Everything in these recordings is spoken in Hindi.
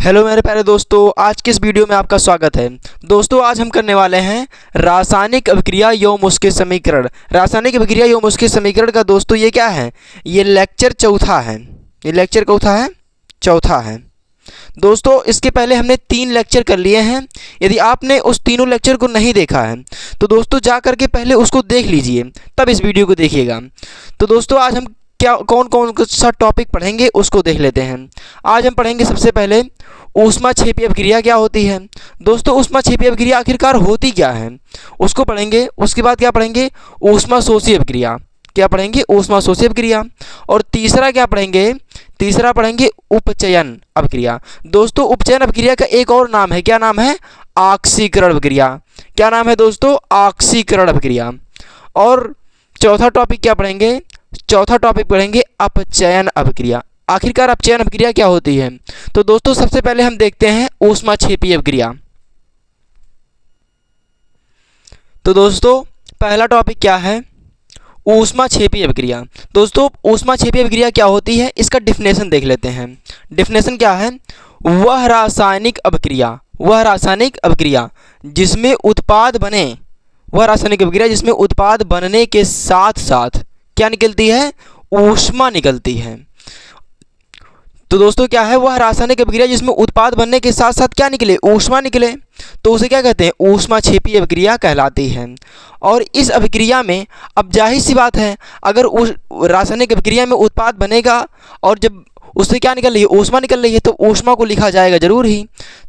हेलो मेरे प्यारे दोस्तों, आज के इस वीडियो में आपका स्वागत है। दोस्तों आज हम करने वाले हैं रासायनिक अभिक्रिया एवं उसके समीकरण। रासायनिक अभिक्रिया एवं उसके समीकरण का दोस्तों ये क्या है, ये लेक्चर चौथा है। ये लेक्चर कौथा है, चौथा है। दोस्तों इसके पहले हमने 3 लेक्चर कर लिए हैं। यदि आपने उस तीनों लेक्चर को नहीं देखा है तो दोस्तों जा करके पहले उसको देख लीजिए, तब इस वीडियो को देखिएगा। तो दोस्तों आज हम क्या कौन कौन सा टॉपिक पढ़ेंगे उसको देख लेते हैं। आज हम पढ़ेंगे सबसे पहले ऊष्माक्षेपी अभिक्रिया क्या होती है। दोस्तों ऊष्माक्षेपी अभिक्रिया आखिरकार होती क्या है उसको पढ़ेंगे। उसके बाद क्या पढ़ेंगे, ऊष्माशोषी अभिक्रिया। क्या पढ़ेंगे, ऊष्माशोषी अभिक्रिया। और तीसरा क्या पढ़ेंगे, तीसरा पढ़ेंगे उपचयन अभिक्रिया। दोस्तों उपचयन अभिक्रिया का एक और नाम है, क्या नाम है, ऑक्सीकरण अभिक्रिया। क्या नाम है दोस्तों, ऑक्सीकरण अभिक्रिया। और चौथा टॉपिक क्या पढ़ेंगे, चौथा टॉपिक पढ़ेंगे अपचयन अभिक्रिया। आखिरकार अपचयन अभिक्रिया क्या होती है। तो दोस्तों सबसे पहले हम देखते हैं ऊष्माक्षेपी अभिक्रिया। तो दोस्तों पहला टॉपिक क्या है, ऊष्माक्षेपी अभिक्रिया। दोस्तों ऊष्माक्षेपी अभिक्रिया क्या होती है, इसका डिफिनेशन देख लेते हैं। डिफिनेशन क्या है, वह रासायनिक अभिक्रिया, वह रासायनिक अभिक्रिया जिसमें उत्पाद बने, वह रासायनिक अभिक्रिया जिसमें उत्पाद बनने के साथ साथ क्या निकलती है, ऊष्मा निकलती है। तो दोस्तों क्या है, वह रासायनिक अभिक्रिया जिसमें उत्पाद बनने के साथ साथ क्या निकले, ऊष्मा निकले, तो उसे क्या कहते हैं, ऊष्माक्षेपी अभिक्रिया कहलाती है। और इस अभिक्रिया में अब जाहिर सी बात है, अगर उस रासायनिक अभिक्रिया में उत्पाद बनेगा और जब उससे क्या निकल रही है, ऊष्मा निकल रही है, तो ऊष्मा को लिखा जाएगा जरूर ही।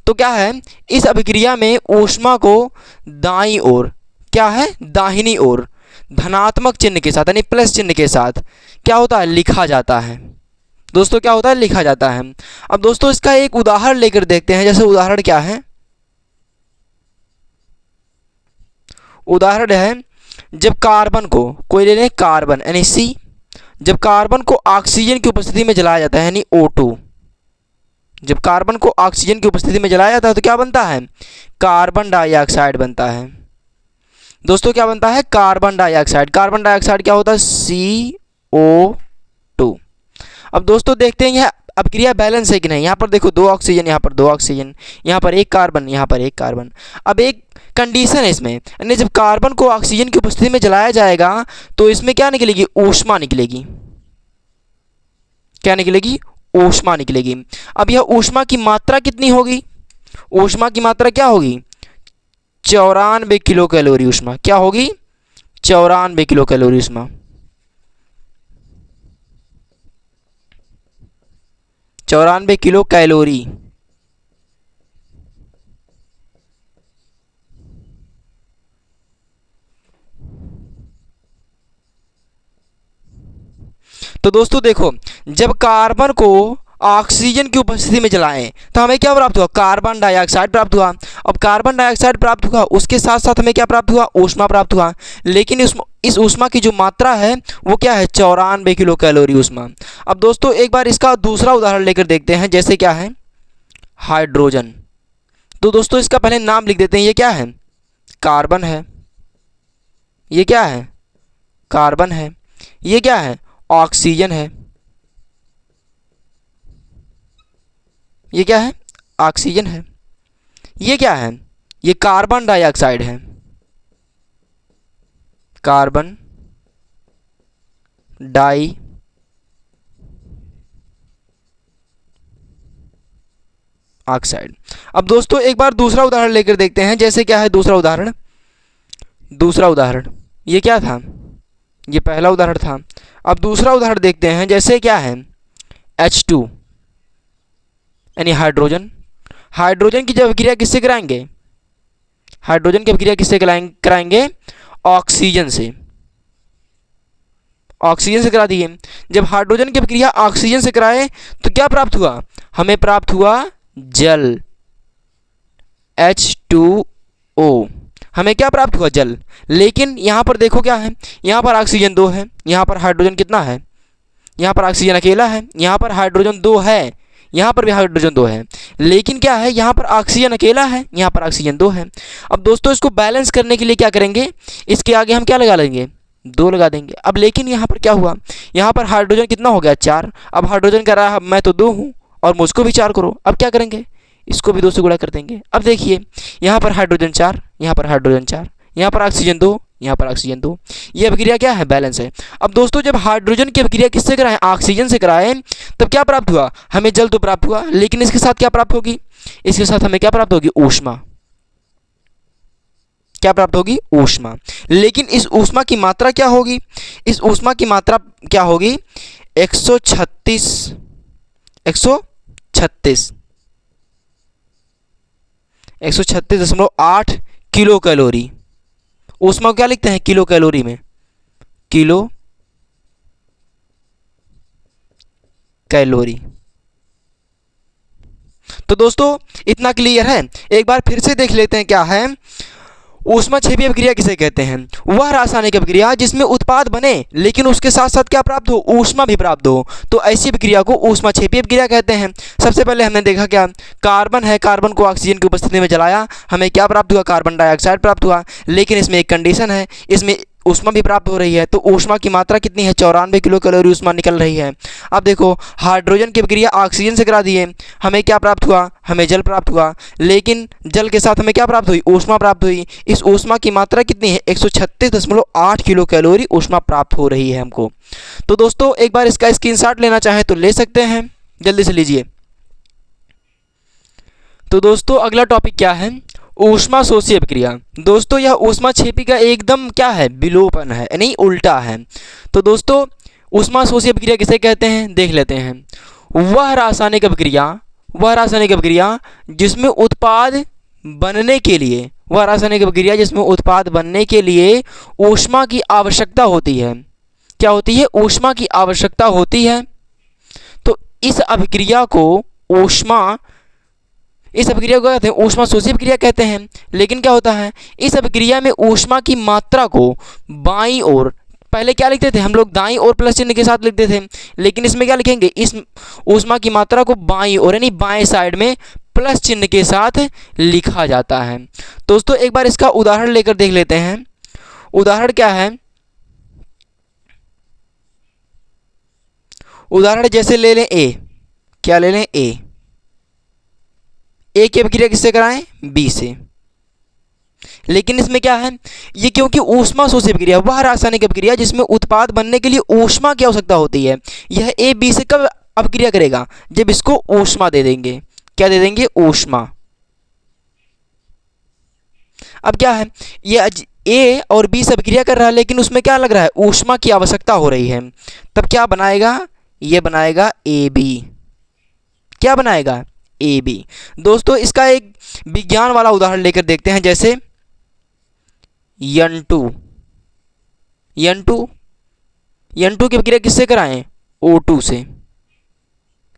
तो क्या है, इस अभिक्रिया में ऊष्मा को दाईं ओर, क्या है, दाहिनी ओर धनात्मक चिन्ह के साथ यानी प्लस चिन्ह के साथ क्या होता है, लिखा जाता है। दोस्तों क्या होता है, लिखा जाता है। अब दोस्तों इसका एक उदाहरण लेकर देखते हैं। जैसे उदाहरण क्या है, उदाहरण है जब कार्बन को, कोई ले लें कार्बन यानी सी, जब कार्बन को ऑक्सीजन की उपस्थिति में जलाया जाता है यानी O2, जब कार्बन को ऑक्सीजन की उपस्थिति में जलाया जाता है तो क्या बनता है, कार्बन डाइऑक्साइड बनता है। दोस्तों क्या बनता है, कार्बन डाइऑक्साइड। कार्बन डाइऑक्साइड क्या होता है, CO2। अब दोस्तों देखते हैं यह अभिक्रिया बैलेंस है कि नहीं। यहाँ पर देखो 2 ऑक्सीजन, यहाँ पर 2 ऑक्सीजन, यहाँ पर 1 कार्बन, यहाँ पर 1 कार्बन। अब एक कंडीशन है इसमें, यानी जब कार्बन को ऑक्सीजन की उपस्थिति में जलाया जाएगा तो इसमें क्या निकलेगी, ऊष्मा निकलेगी। क्या निकलेगी, ऊष्मा निकलेगी। अब यह ऊष्मा की मात्रा कितनी होगी, ऊष्मा की मात्रा क्या होगी, 94 किलो कैलोरी ऊष्मा। क्या होगी, 94 किलो कैलोरी ऊष्मा। 94 किलो कैलोरी। तो दोस्तों देखो, जब कार्बन को ऑक्सीजन की उपस्थिति में जलाएं तो हमें क्या प्राप्त हुआ, कार्बन डाइऑक्साइड प्राप्त हुआ। अब कार्बन डाइऑक्साइड प्राप्त हुआ, उसके साथ साथ हमें क्या प्राप्त हुआ, ऊष्मा प्राप्त हुआ। लेकिन इस ऊष्मा की जो मात्रा है वो क्या है, 94 किलो कैलोरी ऊष्मा। अब दोस्तों एक बार इसका दूसरा उदाहरण लेकर देखते हैं। जैसे क्या है, हाइड्रोजन। तो दोस्तों इसका पहले नाम लिख देते हैं। ये क्या है, कार्बन है। ये क्या है, कार्बन है। ये क्या है, ऑक्सीजन है। ये क्या है, ऑक्सीजन है। ये क्या है, ये कार्बन डाइऑक्साइड है। Carbon dioxide. अब दोस्तों एक बार दूसरा उदाहरण लेकर देखते हैं। जैसे क्या है, दूसरा उदाहरण, दूसरा उदाहरण ये क्या था, ये पहला उदाहरण था। अब दूसरा उदाहरण देखते हैं। जैसे क्या है, H2 यानी हाइड्रोजन। हाइड्रोजन की जब अभिक्रिया किससे कराएंगे, हाइड्रोजन की अभिक्रिया किससे कराएंगे, ऑक्सीजन से। ऑक्सीजन से करा दिए। जब हाइड्रोजन की अभिक्रिया ऑक्सीजन से कराए तो क्या प्राप्त हुआ, हमें प्राप्त हुआ जल, H2O। हमें क्या प्राप्त हुआ, जल। लेकिन यहाँ पर देखो क्या है, यहाँ पर ऑक्सीजन 2 है, यहाँ पर हाइड्रोजन कितना है, यहाँ पर ऑक्सीजन अकेला है, यहाँ पर हाइड्रोजन 2 है, यहाँ पर भी हाइड्रोजन 2 है। लेकिन क्या है, यहाँ पर ऑक्सीजन अकेला है, यहाँ पर ऑक्सीजन 2 है। अब दोस्तों इसको बैलेंस करने के लिए क्या करेंगे, इसके आगे हम क्या लगा लेंगे, 2 लगा देंगे। अब लेकिन यहाँ पर क्या हुआ, यहाँ पर हाइड्रोजन कितना हो गया, 4। अब हाइड्रोजन कह रहा है मैं तो 2 हूँ और मुझको भी 4 करो। अब क्या करेंगे, इसको भी 2 से गुणा कर देंगे। अब देखिए यहाँ पर हाइड्रोजन 4, यहाँ पर हाइड्रोजन 4, यहाँ पर ऑक्सीजन 2, यहाँ पर ऑक्सीजन 2। ये अभिक्रिया क्या है? बैलेंस है। अब दोस्तों जब हाइड्रोजन की अभिक्रिया किससे कराएं? ऑक्सीजन से कराएं, तब क्या प्राप्त हुआ? हमें जल तो प्राप्त हुआ, लेकिन इसके साथ क्या प्राप्त होगी? इसके साथ हमें क्या प्राप्त होगी? ऊष्मा। क्या प्राप्त होगी? ऊष्मा। लेकिन इस ऊष्मा की मात्रा क्या होगी? इस ऊष्मा की मात्रा क्या होगी? 136 136 136.8 किलो कैलोरी। ऊष्मा को क्या लिखते हैं? किलो कैलोरी में, किलो कैलोरी। तो दोस्तों इतना क्लियर है? एक बार फिर से देख लेते हैं क्या है। ऊष्माक्षेपी अभिक्रिया किसे कहते हैं? वह रासायनिक अभिक्रिया जिसमें उत्पाद बने लेकिन उसके साथ साथ क्या प्राप्त हो? ऊष्मा भी प्राप्त हो, तो ऐसी अभिक्रिया को ऊष्माक्षेपी अभिक्रिया कहते हैं। सबसे पहले हमने देखा क्या? कार्बन है, कार्बन को ऑक्सीजन की उपस्थिति में जलाया, हमें क्या प्राप्त हुआ? कार्बन डाइऑक्साइड प्राप्त हुआ। लेकिन इसमें एक कंडीशन है, इसमें ऊष्मा भी प्राप्त हो रही है, तो ऊष्मा की मात्रा कितनी है? 94 किलो कैलोरी ऊष्मा निकल रही है। अब देखो हाइड्रोजन की अभिक्रिया ऑक्सीजन से करा दिए, हमें क्या प्राप्त हुआ? हमें जल प्राप्त हुआ, लेकिन जल के साथ हमें क्या प्राप्त हुई? ऊष्मा प्राप्त हुई। इस ऊष्मा की मात्रा कितनी है? 136.8 किलो कैलोरी ऊष्मा प्राप्त हो रही है हमको। तो दोस्तों एक बार इसका स्क्रीनशॉट लेना चाहें तो ले सकते हैं, जल्दी से लीजिए। तो दोस्तों अगला टॉपिक क्या है? ऊष्माशोषी अभिक्रिया। दोस्तों यह ऊष्माक्षेपी का एकदम क्या है? विलोपन है, नहीं उल्टा है। तो दोस्तों ऊष्माशोषी अभिक्रिया किसे कहते हैं? देख लेते हैं। वह रासायनिक अभिक्रिया जिसमें उत्पाद बनने के लिए, वह रासायनिक अभिक्रिया जिसमें उत्पाद बनने के लिए ऊष्मा की आवश्यकता होती है। क्या होती है? ऊष्मा की आवश्यकता होती है। तो इस अभिक्रिया को कहते हैं ऊष्माशोषी अभिक्रिया कहते हैं। लेकिन क्या होता है? इस अभिक्रिया में ऊष्मा की मात्रा को बाईं ओर, पहले क्या लिखते थे हम लोग? दाईं ओर प्लस चिन्ह के साथ लिखते थे, लेकिन इसमें क्या लिखेंगे? इस ऊष्मा की मात्रा को बाईं ओर यानी बाएं साइड में प्लस चिन्ह के साथ लिखा जाता है। दोस्तों एक बार इसका उदाहरण लेकर देख लेते हैं। उदाहरण क्या है? उदाहरण जैसे ले लें ए। क्या ले लें? ए की अभिक्रिया किससे कराएं? बी से। लेकिन इसमें क्या है? ये क्योंकि ऊष्माशोषी अभिक्रिया, वह रासायनिक अभिक्रिया जिसमें उत्पाद बनने के लिए ऊष्मा की आवश्यकता होती है, यह ए बी से कब अभिक्रिया करेगा? जब इसको ऊष्मा दे देंगे। क्या दे देंगे? ऊष्मा। अब क्या है? ये ए और बी से अभिक्रिया कर रहा है, लेकिन उसमें क्या लग रहा है? ऊष्मा की आवश्यकता हो रही है। तब क्या बनाएगा? ये बनाएगा ए बी। क्या बनाएगा? A B. दोस्तों इसका एक विज्ञान वाला उदाहरण लेकर देखते हैं, जैसे N2 की अभिक्रिया किससे कराएं? O2 से।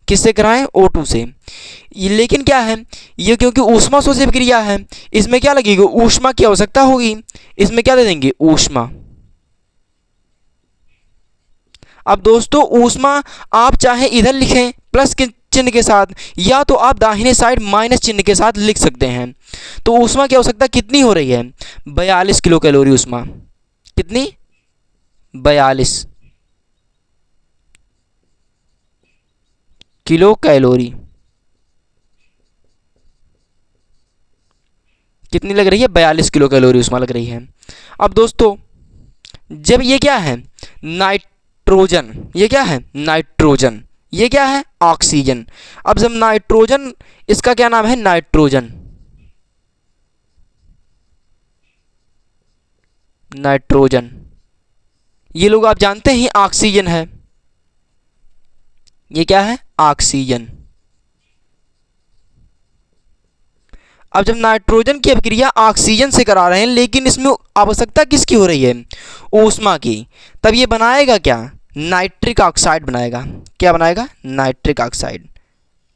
किससे कराएं? O2 से। लेकिन क्या है? ये क्योंकि ऊष्माशोषी अभिक्रिया है, इसमें क्या लगेगी? ऊष्मा की आवश्यकता होगी। इसमें क्या दे देंगे? ऊष्मा। अब दोस्तों ऊष्मा आप चाहे इधर लिखें प्लस के चिन्ह के साथ, या तो आप दाहिने साइड माइनस चिन्ह के साथ लिख सकते हैं। तो ऊष्मा की आवश्यकता कितनी हो रही है? 42 किलो कैलोरी ऊष्मा। कितनी? 42 किलो कैलोरी। कितनी लग रही है? 42 किलो कैलोरी ऊष्मा लग रही है। अब दोस्तों जब ये क्या है? नाइट्रोजन। ये क्या है? नाइट्रोजन। ये क्या है? ऑक्सीजन। अब जब नाइट्रोजन, इसका क्या नाम है? नाइट्रोजन। नाइट्रोजन। ये लोग आप जानते हैं ऑक्सीजन है। ये क्या है? ऑक्सीजन। अब जब नाइट्रोजन की अभिक्रिया ऑक्सीजन से करा रहे हैं, लेकिन इसमें आवश्यकता किसकी हो रही है? ऊष्मा की। तब ये बनाएगा क्या? नाइट्रिक ऑक्साइड बनाएगा। क्या बनाएगा? Nitric oxide.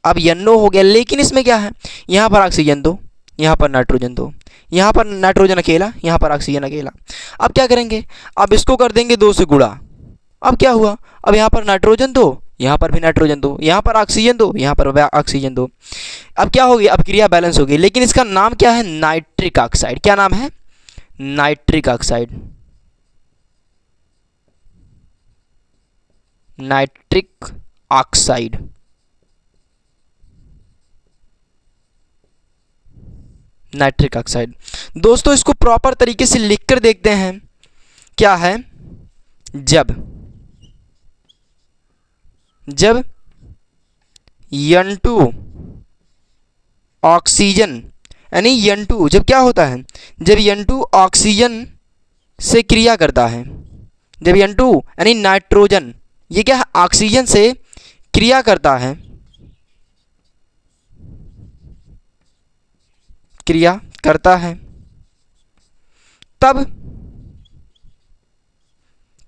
अब NO हो गया, लेकिन इसमें क्या है? यहाँ पर ऑक्सीजन दो, यहाँ पर नाइट्रोजन दो, यहाँ पर नाइट्रोजन अकेला, यहाँ पर ऑक्सीजन अकेला। अब क्या करेंगे? अब इसको कर देंगे 2 से गुणा। अब क्या हुआ? अब यहाँ पर नाइट्रोजन दो, यहाँ पर भी नाइट्रोजन दो, यहाँ पर ऑक्सीजन दो, यहाँ पर ऑक्सीजन दो। अब क्या होगी? अभिक्रिया बैलेंस होगी। लेकिन इसका नाम क्या है? Nitric oxide. क्या नाम है? Nitric oxide. Nitric oxide. Nitric oxide. दोस्तों इसको प्रॉपर तरीके से लिख कर देखते हैं, क्या है, जब N2 ऑक्सीजन यानी N2 जब क्या होता है, जब N2 ऑक्सीजन से क्रिया करता है, जब N2 यानी नाइट्रोजन ये क्या है, ऑक्सीजन से क्रिया करता है,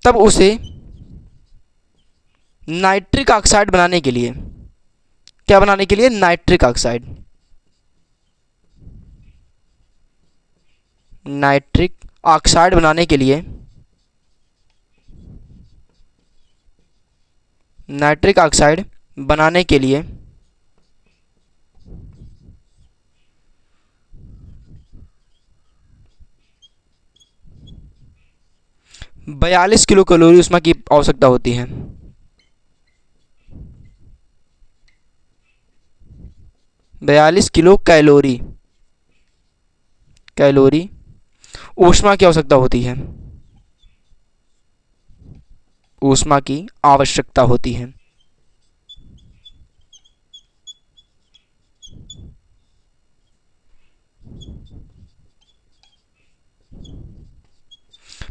तब उसे नाइट्रिक ऑक्साइड बनाने के लिए, क्या बनाने के लिए, नाइट्रिक ऑक्साइड बनाने के लिए, नाइट्रिक ऑक्साइड बनाने के लिए 42 किलो कैलोरी ऊष्मा की आवश्यकता होती है। 42 किलो कैलोरी ऊष्मा की आवश्यकता होती है, ऊष्मा की आवश्यकता होती है।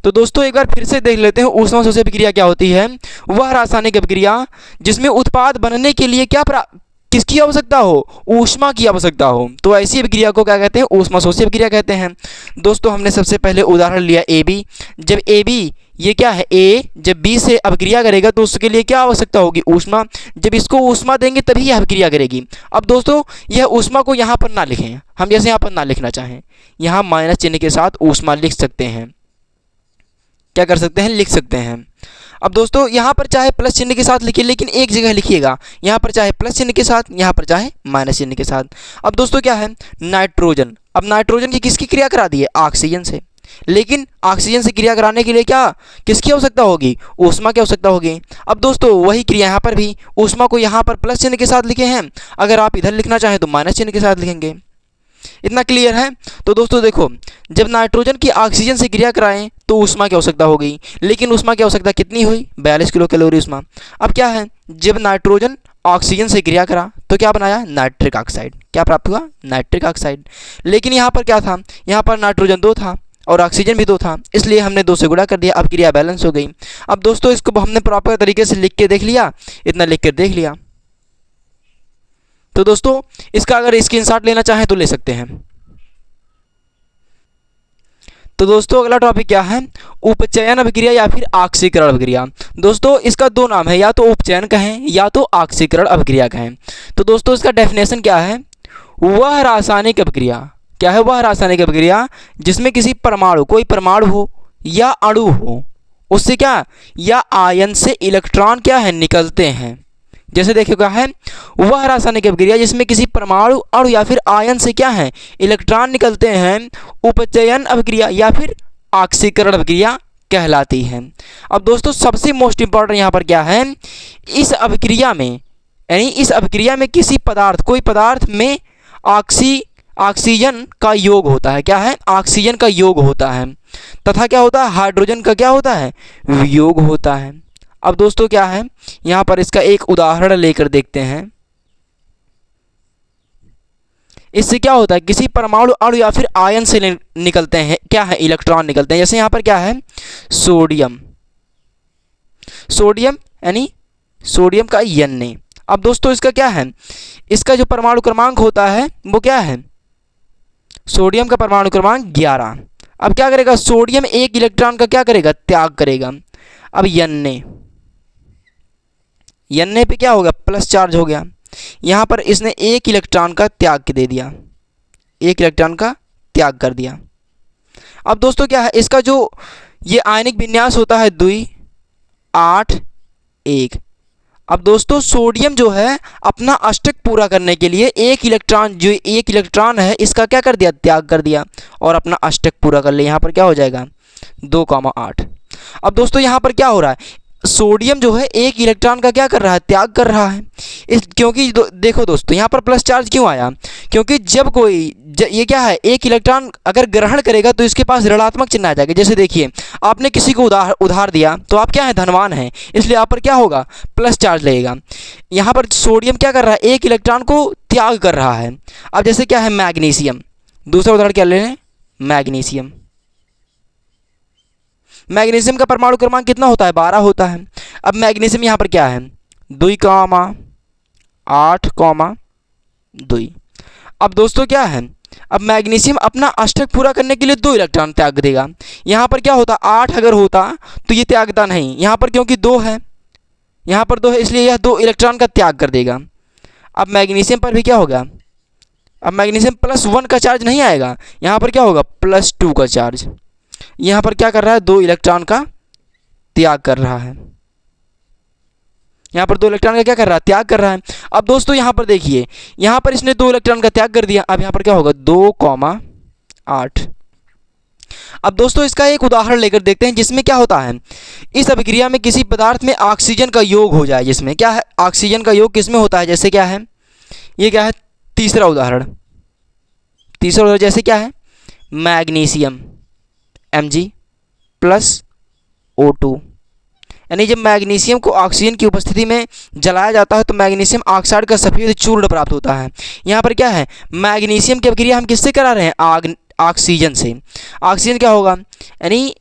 तो दोस्तों एक बार फिर से देख लेते हैं ऊष्मा शोषण अभिक्रिया क्या होती है। वह रासायनिक अभिक्रिया जिसमें उत्पाद बनने के लिए किसकी आवश्यकता हो, ऊष्मा की आवश्यकता हो, तो ऐसी अभिक्रिया को क्या कहते हैं, ऊष्मा शोषी अभिक्रिया कहते हैं। दोस्तों हमने सबसे पहले उदाहरण लिया AB। जब AB ये क्या है, A जब B से अभिक्रिया करेगा तो उसके लिए क्या आवश्यकता होगी, ऊष्मा। जब इसको ऊष्मा देंगे तभी यह अभिक्रिया करेगी। अब दोस्तों यह ऊष्मा को यहाँ पर ना लिखें, हम जैसे यहाँ पर ना लिखना चाहें, यहाँ माइनस चिन्ह के साथ ऊष्मा लिख सकते हैं, क्या कर सकते हैं, लिख सकते हैं। अब दोस्तों यहाँ पर चाहे प्लस चिन्ह के साथ लिखिए, लेकिन एक जगह लिखिएगा, यहाँ पर चाहे प्लस चिन्ह के साथ, यहाँ पर चाहे माइनस चिन्ह के साथ। अब दोस्तों क्या है, नाइट्रोजन। अब नाइट्रोजन की किसकी क्रिया करा दी है, ऑक्सीजन से, लेकिन ऑक्सीजन से क्रिया कराने के लिए क्या, किसकी आवश्यकता होगी, ऊष्मा की आवश्यकता होगी। अब दोस्तों वही क्रिया यहाँ पर भी, ऊष्मा को यहाँ पर प्लस चिन्ह के साथ लिखे हैं, अगर आप इधर लिखना चाहें तो माइनस चिन्ह के साथ लिखेंगे। इतना क्लियर है। तो दोस्तों देखो, जब नाइट्रोजन की ऑक्सीजन से क्रिया कराएं तो ऊष्मा की आवश्यकता हो गई, लेकिन ऊष्मा की आवश्यकता कितनी हुई, 42 किलो कैलोरी ऊष्मा। अब क्या है, जब नाइट्रोजन ऑक्सीजन से क्रिया करा तो क्या बनाया, नाइट्रिक ऑक्साइड, क्या प्राप्त हुआ, नाइट्रिक ऑक्साइड। लेकिन यहाँ पर क्या था, यहाँ पर नाइट्रोजन 2 था और ऑक्सीजन भी 2 था, इसलिए हमने 2 से गुणा कर दिया, अब क्रिया बैलेंस हो गई। अब दोस्तों इसको हमने प्रॉपर तरीके से लिख के देख लिया, इतना लिख कर देख लिया। तो दोस्तों इसका अगर स्क्रीनशॉट लेना चाहें तो ले सकते हैं। तो दोस्तों अगला टॉपिक क्या है, उपचयन अभिक्रिया या फिर ऑक्सीकरण अभिक्रिया। दोस्तों इसका 2 नाम है, या तो उपचयन कहें या तो ऑक्सीकरण अभिक्रिया कहें। तो दोस्तों इसका डेफिनेशन क्या है, वह रासायनिक अभिक्रिया, क्या है, वह रासायनिक अभिक्रिया जिसमें किसी परमाणु, कोई परमाणु हो या अणु हो, उससे क्या, या आयन से इलेक्ट्रॉन क्या है, निकलते हैं। जैसे देखिए क्या है, वह रासायनिक अभिक्रिया जिसमें किसी परमाणु, अणु या फिर आयन से क्या है, इलेक्ट्रॉन निकलते हैं, उपचयन अभिक्रिया या फिर ऑक्सीकरण अभिक्रिया कहलाती है। अब दोस्तों सबसे मोस्ट इंपॉर्टेंट यहाँ पर क्या है, इस अभिक्रिया में, यानी इस अभिक्रिया में किसी पदार्थ, कोई पदार्थ में ऑक्सीजन का योग होता है, क्या है, ऑक्सीजन का योग होता है, तथा क्या होता है, हाइड्रोजन का क्या होता है, वियोग होता है। अब दोस्तों क्या है, यहाँ पर इसका एक उदाहरण लेकर देखते हैं। इससे क्या होता है, किसी परमाणु, अणु या फिर आयन से निकलते हैं, क्या है, इलेक्ट्रॉन निकलते हैं। जैसे यहाँ पर क्या है, सोडियम, यानी सोडियम का Na। अब दोस्तों इसका क्या है, इसका जो परमाणु क्रमांक होता है वो क्या है, सोडियम का परमाणु क्रमांक 11। अब क्या करेगा, सोडियम एक इलेक्ट्रॉन का क्या करेगा, त्याग करेगा। अब Na पे क्या होगा, प्लस चार्ज हो गया, यहाँ पर इसने एक इलेक्ट्रॉन का त्याग दे दिया, एक इलेक्ट्रॉन का त्याग कर दिया। अब दोस्तों क्या है, इसका जो ये आयनिक विन्यास होता है 2 8 1। अब दोस्तों सोडियम जो है अपना अष्टक पूरा करने के लिए एक इलेक्ट्रॉन है इसका क्या कर दिया, त्याग कर दिया और अपना अष्टक पूरा कर लिया। यहाँ पर क्या हो जाएगा, 2, 8। अब दोस्तों यहाँ पर क्या हो रहा है, सोडियम जो है एक इलेक्ट्रॉन का क्या कर रहा है, त्याग कर रहा है। क्योंकि देखो दोस्तों यहाँ पर प्लस चार्ज क्यों आया, क्योंकि जब कोई ये क्या है, एक इलेक्ट्रॉन अगर ग्रहण करेगा तो इसके पास ऋणात्मक चिन्ह आ जाएगा। जैसे देखिए आपने किसी को उधार दिया तो आप क्या है, धनवान हैं, इसलिए आप पर क्या होगा, प्लस चार्ज लगेगा। यहाँ पर सोडियम क्या कर रहा है, एक इलेक्ट्रॉन को त्याग कर रहा है। अब जैसे क्या है, मैग्नीशियम, दूसरा उदाहरण क्या ले लें, मैग्नीशियम। मैग्नीशियम का परमाणु क्रमांक कितना होता है, 12 होता है। अब मैग्नीशियम यहाँ पर क्या है, 2,8,2। अब दोस्तों क्या है, अब मैग्नीशियम अपना अष्टक पूरा करने के लिए 2 इलेक्ट्रॉन त्याग देगा। यहाँ पर क्या होता, 8 अगर होता तो ये त्यागता नहीं, यहाँ पर क्योंकि 2 है, यहाँ पर 2 है, इसलिए यह 2 इलेक्ट्रॉन का त्याग कर देगा। अब मैग्नीशियम पर भी क्या होगा, अब मैग्नीशियम +1 का चार्ज नहीं आएगा, यहाँ पर क्या होगा, +2 का चार्ज। यहाँ पर क्या कर रहा है, 2 इलेक्ट्रॉन का त्याग कर रहा है। यहाँ पर 2 इलेक्ट्रॉन का क्या कर रहा है, त्याग कर रहा है। अब दोस्तों यहाँ पर देखिए, यहाँ पर इसने 2 इलेक्ट्रॉन का त्याग कर दिया। अब यहाँ पर क्या होगा, 2,8। अब दोस्तों इसका एक उदाहरण लेकर देखते हैं जिसमें क्या होता है, इस अभिक्रिया में किसी पदार्थ में ऑक्सीजन का योग हो जाए, जिसमें क्या है, ऑक्सीजन का योग किसमें होता है, जैसे क्या है, ये क्या है, तीसरा उदाहरण जैसे क्या है, मैग्नीशियम Mg+O2। यानी जब मैग्नीशियम को ऑक्सीजन की उपस्थिति में जलाया जाता है तो मैग्नीशियम ऑक्साइड का सफ़ेद चूर्ण प्राप्त होता है। यहाँ पर क्या है, मैग्नीशियम की अभिक्रिया हम किससे करा रहे हैं, ऑक्सीजन से। ऑक्सीजन क्या होगा, यानी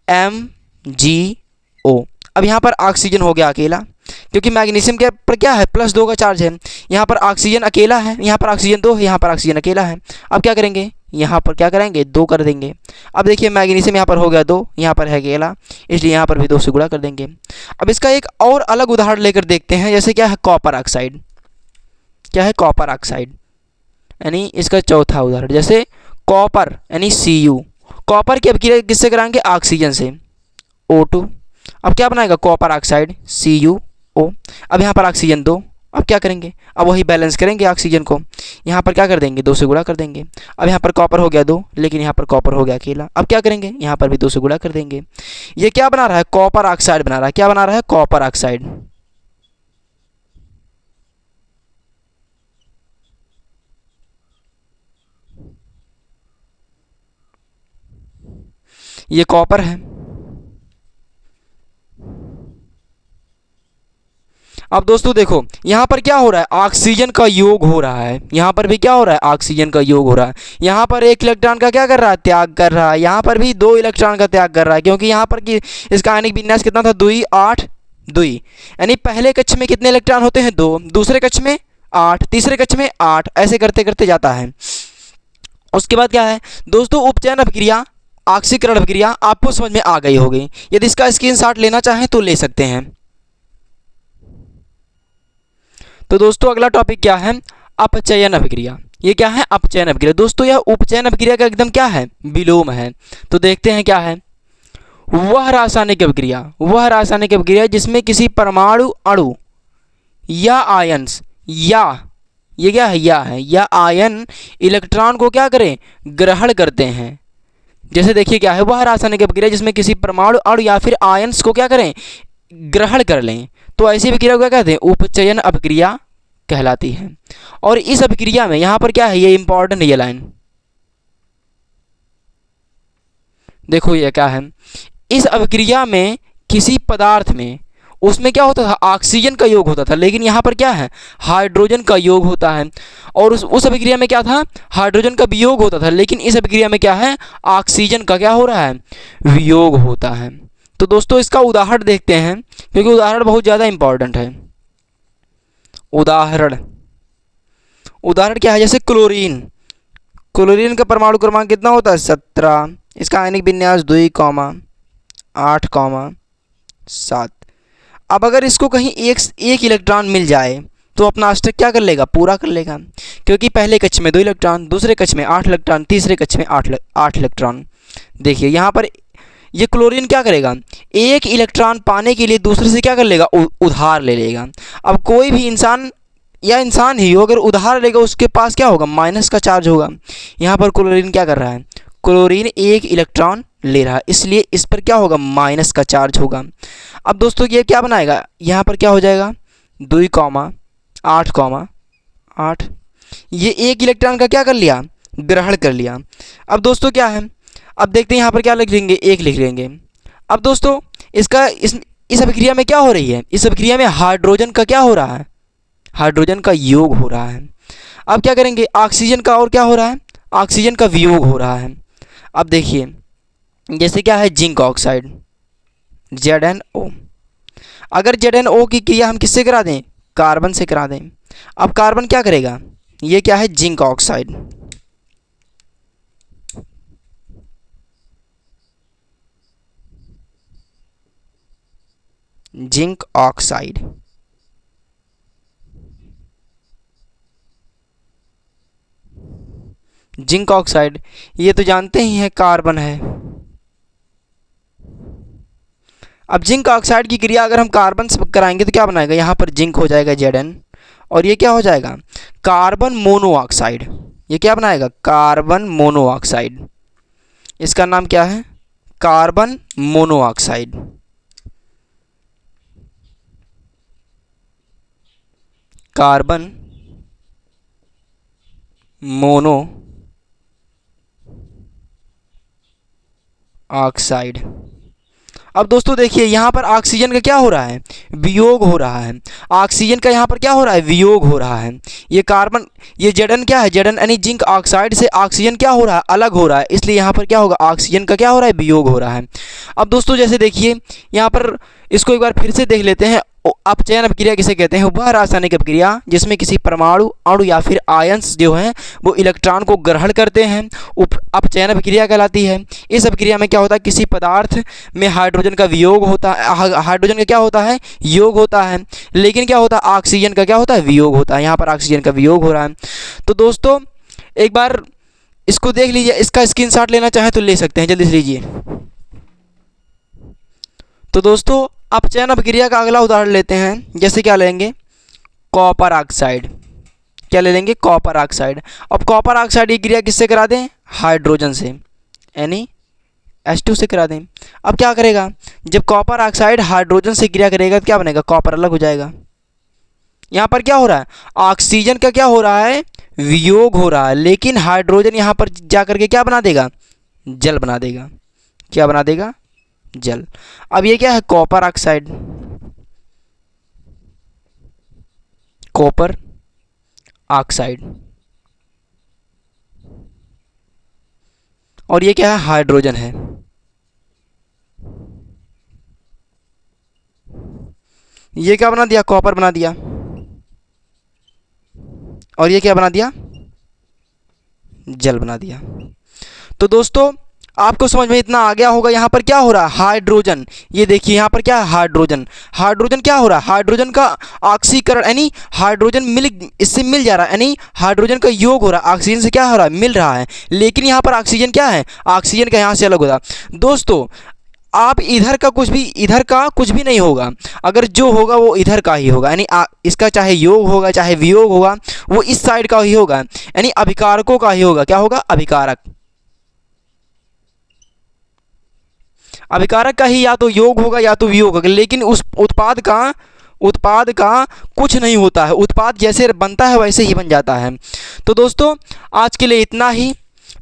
MgO। अब यहाँ पर ऑक्सीजन हो गया अकेला, क्योंकि मैग्नीशियम के पर क्या है, +2 का चार्ज है। यहाँ पर ऑक्सीजन अकेला है, यहाँ पर ऑक्सीजन 2 है, यहाँ पर ऑक्सीजन अकेला है। अब क्या करेंगे, यहाँ पर क्या करेंगे, 2 कर देंगे। अब देखिए मैग्नीशियम यहाँ पर हो गया 2, यहाँ पर है अकेला, इसलिए यहाँ पर भी 2 से गुणा कर देंगे। अब इसका एक और अलग उदाहरण लेकर देखते हैं, जैसे क्या है, कॉपर ऑक्साइड। क्या है, कॉपर ऑक्साइड, यानी इसका चौथा उदाहरण, जैसे कॉपर यानी Cu। कॉपर की अभिक्रिया किससे कराएंगे, ऑक्सीजन से, O2। अब क्या बनाएगा, कॉपर ऑक्साइड CuO। अब यहाँ पर ऑक्सीजन 2, अब क्या करेंगे, अब वही बैलेंस करेंगे ऑक्सीजन को, यहाँ पर क्या कर देंगे, 2 से गुणा कर देंगे। अब यहाँ पर कॉपर हो गया 2, लेकिन यहाँ पर कॉपर हो गया अकेला। अब क्या करेंगे, यहाँ पर भी 2 से गुणा कर देंगे। ये क्या बना रहा है, कॉपर ऑक्साइड बना रहा है। क्या बना रहा है, कॉपर ऑक्साइड। ये कॉपर है। अब दोस्तों देखो यहाँ पर क्या हो रहा है, ऑक्सीजन का योग हो रहा है। यहाँ पर भी क्या हो रहा है, ऑक्सीजन का योग हो रहा है। यहाँ पर 1 इलेक्ट्रॉन का क्या कर रहा है, त्याग कर रहा है। यहाँ पर भी 2 इलेक्ट्रॉन का त्याग कर रहा है, क्योंकि यहाँ पर की इसका आयनिक विन्यास कितना था, 2,8,2। यानी पहले कक्ष में कितने इलेक्ट्रॉन होते हैं, 2, दूसरे कक्ष में 8, तीसरे कक्ष में 8, ऐसे करते करते जाता है। उसके बाद क्या है दोस्तों, उपचयन अभिक्रिया, ऑक्सीकरण अभिक्रिया आपको समझ में आ गई होगी। यदि इसका स्क्रीनशॉट लेना चाहें तो ले सकते हैं। तो दोस्तों अगला टॉपिक क्या है, अपचयन अभिक्रिया। ये क्या है, अपचयन अभिक्रिया। दोस्तों यह उपचयन अभिक्रिया का एकदम क्या है, विलोम है। तो देखते हैं क्या है, वह रासायनिक अभिक्रिया जिसमें किसी परमाणु अणु या आयन्स या ये क्या है, या आयन इलेक्ट्रॉन को क्या करें, ग्रहण करते हैं। जैसे देखिए क्या है, वह रासायनिक अभिक्रिया जिसमें किसी परमाणु अणु या फिर आयन्स को क्या करें, ग्रहण कर लें, तो ऐसी अभिक्रिया को क्या कहते हैं, उपचयन अभिक्रिया कहलाती है। और इस अभिक्रिया में यहाँ पर क्या है, ये इंपॉर्टेंट ये लाइन देखो, ये क्या है, इस अभिक्रिया में किसी पदार्थ में उसमें क्या होता था, ऑक्सीजन का योग होता था, लेकिन यहाँ पर क्या है, हाइड्रोजन का योग होता है। और उस अभिक्रिया में क्या था, हाइड्रोजन का वियोग होता था, लेकिन इस अभिक्रिया में क्या है, ऑक्सीजन का क्या हो रहा है, वियोग होता है। तो दोस्तों इसका उदाहरण देखते हैं, क्योंकि उदाहरण बहुत ज़्यादा इंपॉर्टेंट है। उदाहरण क्या है, जैसे क्लोरीन का परमाणु क्रमांक कितना होता है, 17। इसका आयनिक विन्यास 2,8,7। अब अगर इसको कहीं एक इलेक्ट्रॉन मिल जाए तो अपना अष्टक क्या कर लेगा, पूरा कर लेगा, क्योंकि पहले कक्ष में 2 इलेक्ट्रॉन, दूसरे कक्ष में 8 इलेक्ट्रॉन, तीसरे कक्ष में 8 इलेक्ट्रॉन। देखिए यहाँ पर ये क्लोरीन क्या करेगा, 1 इलेक्ट्रॉन पाने के लिए दूसरे से क्या कर लेगा, उधार ले लेगा। अब कोई भी इंसान ही हो, अगर उधार लेगा उसके पास क्या होगा, माइनस का चार्ज होगा। यहाँ पर क्लोरीन क्या कर रहा है, क्लोरीन 1 इलेक्ट्रॉन ले रहा है, इसलिए इस पर क्या होगा, माइनस का चार्ज होगा। अब दोस्तों ये क्या बनाएगा, यहाँ पर क्या हो जाएगा 2,8,8, ये एक इलेक्ट्रॉन का क्या कर लिया, ग्रहण कर लिया। अब दोस्तों क्या है, अब देखते हैं यहाँ पर क्या लिख लेंगे, 1 लिख लेंगे। अब दोस्तों इसका इस अभिक्रिया में क्या हो रही है, इस अभिक्रिया में हाइड्रोजन का क्या हो रहा है, हाइड्रोजन का योग हो रहा है। अब क्या करेंगे, ऑक्सीजन का और क्या हो रहा है, ऑक्सीजन का वियोग हो रहा है। अब देखिए जैसे क्या है जिंक ऑक्साइड ZnO, अगर ZnO की क्रिया हम किससे करा दें, कार्बन से करा दें। अब कार्बन क्या करेगा, ये क्या है zinc oxide, zinc oxide. Zinc oxide ये तो जानते ही हैं कार्बन है। अब जिंक ऑक्साइड की क्रिया अगर हम कार्बन से कराएंगे तो क्या बनाएगा, यहाँ पर जिंक हो जाएगा Zn, और ये क्या हो जाएगा कार्बन मोनोऑक्साइड, ये क्या बनाएगा कार्बन मोनोऑक्साइड। इसका नाम क्या है, carbon monoxide. Carbon mono oxide. अब दोस्तों देखिए यहाँ पर ऑक्सीजन का क्या हो रहा है, वियोग हो रहा है। ऑक्सीजन का यहाँ पर क्या हो रहा है, वियोग हो रहा है। ये कार्बन, ये Zn क्या है, Zn यानी जिंक ऑक्साइड से ऑक्सीजन क्या हो रहा है, अलग हो रहा है, इसलिए यहाँ पर क्या होगा, ऑक्सीजन का क्या हो रहा है, वियोग हो रहा है। अब दोस्तों जैसे देखिए यहाँ पर इसको एक बार फिर से देख लेते हैं। अपचयन अभिक्रिया किसे कहते हैं, वह रासायनिक अभिक्रिया जिसमें किसी परमाणु, अणु या फिर आयंस जो हैं वो इलेक्ट्रॉन को ग्रहण करते हैं, अपचयन अभिक्रिया कहलाती है। इस अभिक्रिया में क्या होता है, किसी पदार्थ में हाइड्रोजन का वियोग होता है, हाइड्रोजन का क्या होता है, योग होता है, लेकिन क्या होता है, ऑक्सीजन का क्या होता है, वियोग होता है। यहाँ पर ऑक्सीजन का वियोग हो रहा है। तो दोस्तों एक बार इसको देख लीजिए, इसका स्क्रीनशॉट लेना चाहें तो ले सकते हैं, जल्दी से लीजिए। तो दोस्तों अपचयन अभिक्रिया का अगला उदाहरण लेते हैं, जैसे क्या लेंगे, कॉपर ऑक्साइड। क्या ले लेंगे, कॉपर ऑक्साइड। अब कॉपर ऑक्साइड की क्रिया किससे करा दें, हाइड्रोजन से, यानी H2 से करा दें। अब क्या करेगा, जब कॉपर ऑक्साइड हाइड्रोजन से क्रिया करेगा तो क्या बनेगा, कॉपर अलग हो जाएगा। यहाँ पर क्या हो रहा है, ऑक्सीजन का क्या हो रहा है, वियोग हो रहा है, लेकिन हाइड्रोजन यहाँ पर जा करके क्या बना देगा, जल बना देगा। क्या बना देगा, जल। अब ये क्या है, कॉपर ऑक्साइड, कॉपर ऑक्साइड, और ये क्या है, हाइड्रोजन है। ये क्या बना दिया, कॉपर बना दिया, और ये क्या बना दिया, जल बना दिया। तो दोस्तों आपको समझ में इतना आ गया होगा। यहाँ पर क्या हो रहा है, हाइड्रोजन, ये देखिए यहाँ पर क्या है, हाइड्रोजन, हाइड्रोजन क्या हो रहा है, हाइड्रोजन का ऑक्सीकरण, यानी हाइड्रोजन इससे मिल जा रहा है, यानी हाइड्रोजन का योग हो रहा है, ऑक्सीजन से क्या हो रहा है, मिल रहा है, लेकिन यहाँ पर ऑक्सीजन क्या है, ऑक्सीजन का यहाँ से अलग हो रहा है। दोस्तों आप इधर का कुछ भी नहीं होगा, अगर जो होगा वो इधर का ही होगा, यानी इसका चाहे योग होगा चाहे वियोग होगा वो इस साइड का ही होगा, यानी अभिकारकों का ही होगा। क्या होगा, अभिकारक, अभिकारक का ही या तो योग होगा या तो वियोग होगा, लेकिन उस उत्पाद का कुछ नहीं होता है, उत्पाद जैसे बनता है वैसे ही बन जाता है। तो दोस्तों आज के लिए इतना ही,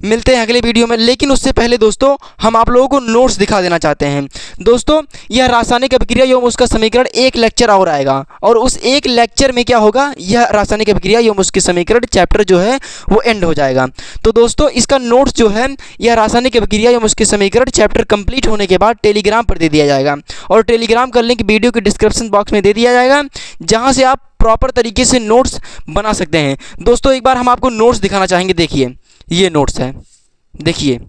मिलते हैं अगले वीडियो में। लेकिन उससे पहले दोस्तों हम आप लोगों को नोट्स दिखा देना चाहते हैं। दोस्तों यह रासायनिक अभिक्रिया एवं उसका समीकरण एक लेक्चर और आएगा, और उस एक लेक्चर में क्या होगा, यह रासायनिक अभिक्रिया एवं उसके समीकरण चैप्टर जो है वो एंड हो जाएगा। तो दोस्तों इसका नोट्स जो है, यह रासायनिक अभिक्रिया एवं उसके समीकरण चैप्टर कंप्लीट होने के बाद टेलीग्राम पर दे दिया जाएगा, और टेलीग्राम का लिंक वीडियो के डिस्क्रिप्शन बॉक्स में दे दिया जाएगा, जहाँ से आप प्रॉपर तरीके से नोट्स बना सकते हैं। दोस्तों एक बार हम आपको नोट्स दिखाना चाहेंगे, देखिए ये नोट्स है, देखिए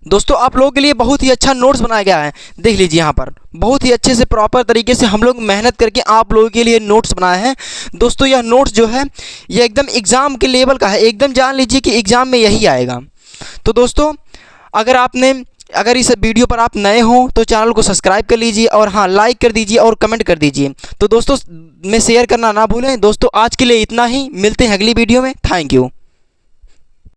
दोस्तों आप लोगों के लिए बहुत ही अच्छा नोट्स बनाया गया है। देख लीजिए यहाँ पर बहुत ही अच्छे से प्रॉपर तरीके से हम लोग मेहनत करके आप लोगों के लिए नोट्स बनाए हैं। दोस्तों यह नोट्स जो है यह एकदम एग्ज़ाम के लेवल का है, एकदम जान लीजिए कि एग्ज़ाम में यही आएगा। तो दोस्तों अगर इस वीडियो पर आप नए हो तो चैनल को सब्सक्राइब कर लीजिए, और हाँ लाइक कर दीजिए और कमेंट कर दीजिए। तो दोस्तों में शेयर करना ना भूलें। दोस्तों आज के लिए इतना ही, मिलते हैं अगली वीडियो में। Thank you.